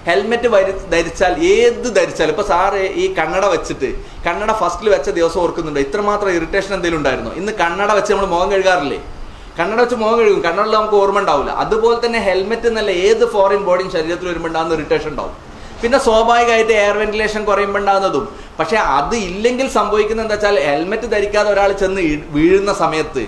Helmet ധരിച്ചാൽ ധരിച്ചാലും ഇപ്പൊ sir ഈ കണ്ണട വെച്ചിട്ട് കണ്ണട ഫസ്റ്റിൽ വെച്ച ദിവസം ഓർക്കുന്നുണ്ടോ? ഇത്രമാത്രം ഇറിറ്റേഷൻ എന്തെങ്കിലും ഉണ്ടായിരുന്നോ? ഇന്ന് കണ്ണട വെച്ച് നമ്മൾ മുഖം കഴുകാറില്ലേ? കണ്ണട വെച്ച് മുഖം കഴുകും, കണ്ണട നമുക്ക് ഓർമ്മ ഉണ്ടാവില്ല. അതുപോലെ തന്നെ ഹെൽമെറ്റ് എന്നല്ല ഏത് ഫോറിൻ ബോഡിയും ശരീരത്തിൽ വരുമ്പോൾ ഉണ്ടാകുന്ന ഇറിറ്റേഷൻ ഉണ്ടാവും. പിന്നെ സ്വാഭാവികമായിട്ട് എയർ വെന്റിലേഷൻ കുറയുമ്പോൾ ഉണ്ടാകുന്നതും. പക്ഷെ അത് ഇല്ലെങ്കിൽ സംഭവിക്കുന്നത് എന്താ വെച്ചാൽ ഹെൽമെറ്റ് ധരിക്കാതെ ഒരാൾ ചെന്ന് വീഴുന്ന സമയത്ത്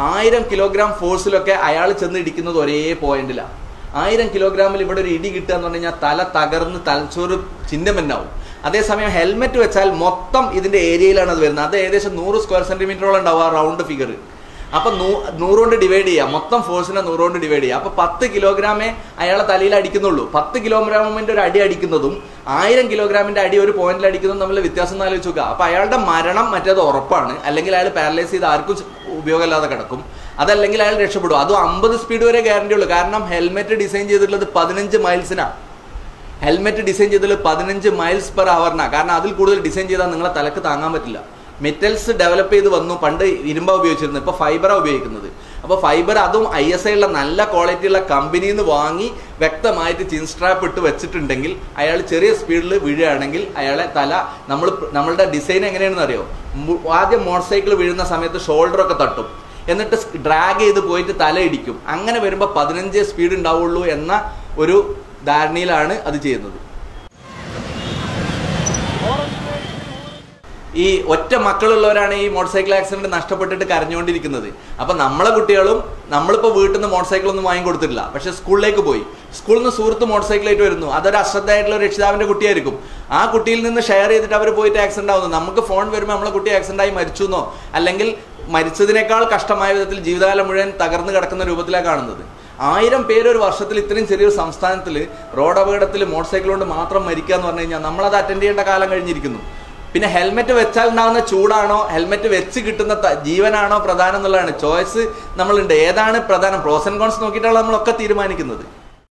1000 കിലോഗ്രാം ഫോഴ്സിലൊക്കെ അയാൾ ചെന്ന് ഇടിക്കുന്നത് ഒരേ പോയിന്റിലാണ്. 1000 കിലോഗ്രാമിൽ ഇവിടെ ഒരു ഇടി കിട്ടുക എന്ന് പറഞ്ഞു കഴിഞ്ഞാൽ തല തകർന്ന് തലച്ചോറ് ചിഹ്നമെന്നാവും. അതേസമയം ഹെൽമെറ്റ് വെച്ചാൽ മൊത്തം ഇതിന്റെ ഏരിയയിലാണ് അത് വരുന്നത്. അത് ഏകദേശം 100 സ്ക്വയർ സെന്റിമീറ്ററോളം ഉണ്ടാവും ആ റൗണ്ട് ഫിഗർ. അപ്പൊ 100 കൊണ്ട് ഡിവൈഡ് ചെയ്യാം, മൊത്തം ഫോഴ്സിനെ 100 കൊണ്ട് ഡിവൈഡ് ചെയ്യാം. അപ്പൊ 10 കിലോഗ്രാമേ അയാളെ തലയിൽ അടിക്കുന്നുള്ളൂ. 10 കിലോഗ്രാമിന്റെ ഒരു അടി അടിക്കുന്നതും 1000 കിലോഗ്രാമിന്റെ അടി ഒരു പോയിന്റിൽ അടിക്കുന്നതും തമ്മിൽ വ്യത്യാസം ആലോചിച്ച് നോക്കുക. അപ്പൊ അയാളുടെ മരണം മറ്റേത് ഉറപ്പാണ്. അല്ലെങ്കിൽ അയാൾ പാരലൈസ് ചെയ്ത് ആർക്കും ഉപയോഗമില്ലാതെ കിടക്കും. അതല്ലെങ്കിൽ അയാൾ രക്ഷപ്പെടും. അതും 50 സ്പീഡ് വരെ ഗ്യാരണ്ടി ഉള്ളൂ. കാരണം ഹെൽമെറ്റ് ഡിസൈൻ ചെയ്തിട്ടുള്ളത് 15 മൈൽസിനാണ്. ഹെൽമെറ്റ് ഡിസൈൻ ചെയ്തിട്ടുള്ളത് 15 മൈൽസ് പെർ അവറിനാണ്. കാരണം അതിൽ കൂടുതൽ ഡിസൈൻ ചെയ്താൽ നിങ്ങളെ തലക്ക് താങ്ങാൻ പറ്റില്ല. മെറ്റൽസ് ഡെവലപ്പ് ചെയ്ത് വന്നു. പണ്ട് ഇരുമ്പ ഉപയോഗിച്ചിരുന്നത്, ഇപ്പൊ ഫൈബറാണ് ഉപയോഗിക്കുന്നത്. അപ്പോൾ ഫൈബർ അതും ISI ഉള്ള നല്ല ക്വാളിറ്റിയുള്ള കമ്പനിയിൽ നിന്ന് വാങ്ങി വ്യക്തമായിട്ട് ചിൻ സ്ട്രാപ്പ് ഇട്ട് വെച്ചിട്ടുണ്ടെങ്കിൽ അയാൾ ചെറിയ സ്പീഡിൽ വീഴുകയാണെങ്കിൽ അയാളെ തല നമ്മളുടെ ഡിസൈൻ എങ്ങനെയാണെന്ന് അറിയോ? ആദ്യം മോട്ടോർ സൈക്കിൾ വീഴുന്ന സമയത്ത് ഷോൾഡറൊക്കെ തട്ടും, എന്നിട്ട് ഡ്രാഗ് ചെയ്ത് പോയിട്ട് തല ഇടിക്കും. അങ്ങനെ വരുമ്പോൾ 15 സ്പീഡ് ഉണ്ടാവുള്ളൂ എന്ന ഒരു ധാരണയിലാണ് അത് ചെയ്യുന്നത്. ഈ ഒറ്റ മക്കളുള്ളവരാണ് ഈ മോട്ടോർ സൈക്കിൾ ആക്സിഡന്റ് നഷ്ടപ്പെട്ടിട്ട് കരഞ്ഞുകൊണ്ടിരിക്കുന്നത്. അപ്പൊ നമ്മളെ കുട്ടികളും നമ്മളിപ്പോൾ വീട്ടിൽ നിന്ന് മോട്ടോർ സൈക്കിൾ ഒന്നും വാങ്ങിക്കൊടുത്തിട്ടില്ല, പക്ഷെ സ്കൂളിലേക്ക് പോയി. സ്കൂളിൽ നിന്ന് സുഹൃത്ത് മോട്ടോർ സൈക്കിളായിട്ട് വരുന്നു. അതൊരു അശ്രദ്ധയായിട്ടുള്ള രക്ഷിതാവിന്റെ കുട്ടിയായിരിക്കും. ആ കുട്ടിയിൽ നിന്ന് ഷെയർ ചെയ്തിട്ട് അവർ പോയിട്ട് ആക്സിഡന്റ് ആവുന്നു. നമുക്ക് ഫോൺ വരുമ്പോൾ നമ്മളെ കുട്ടി ആക്സിഡന്റ് ആയി മരിച്ചു എന്നോ അല്ലെങ്കിൽ മരിച്ചതിനേക്കാൾ കഷ്ടമായ വിധത്തിൽ ജീവിതകാലം മുഴുവൻ തകർന്നു കിടക്കുന്ന രൂപത്തിലാണ് കാണുന്നത്. 1000 പേര് ഒരു വർഷത്തിൽ ഇത്രയും ചെറിയൊരു സംസ്ഥാനത്തിൽ റോഡ് അപകടത്തിൽ മോട്ടോർ സൈക്കിൾ കൊണ്ട് മാത്രം മരിക്കുക എന്ന് പറഞ്ഞു കഴിഞ്ഞാൽ നമ്മളത് അറ്റൻഡ് ചെയ്യേണ്ട കാലം കഴിഞ്ഞിരിക്കുന്നു. പിന്നെ ഹെൽമെറ്റ് വെച്ചാൽ ഉണ്ടാകുന്ന ചൂടാണോ ഹെൽമെറ്റ് വെച്ച് കിട്ടുന്ന ജീവനാണോ പ്രധാനം എന്നുള്ളതാണ് ചോയ്സ് നമ്മളുണ്ട്. ഏതാണ് പ്രധാനം? പ്രോസ് ആൻഡ് കോൺസ് നോക്കിയിട്ടാണ് നമ്മളൊക്കെ തീരുമാനിക്കുന്നത്.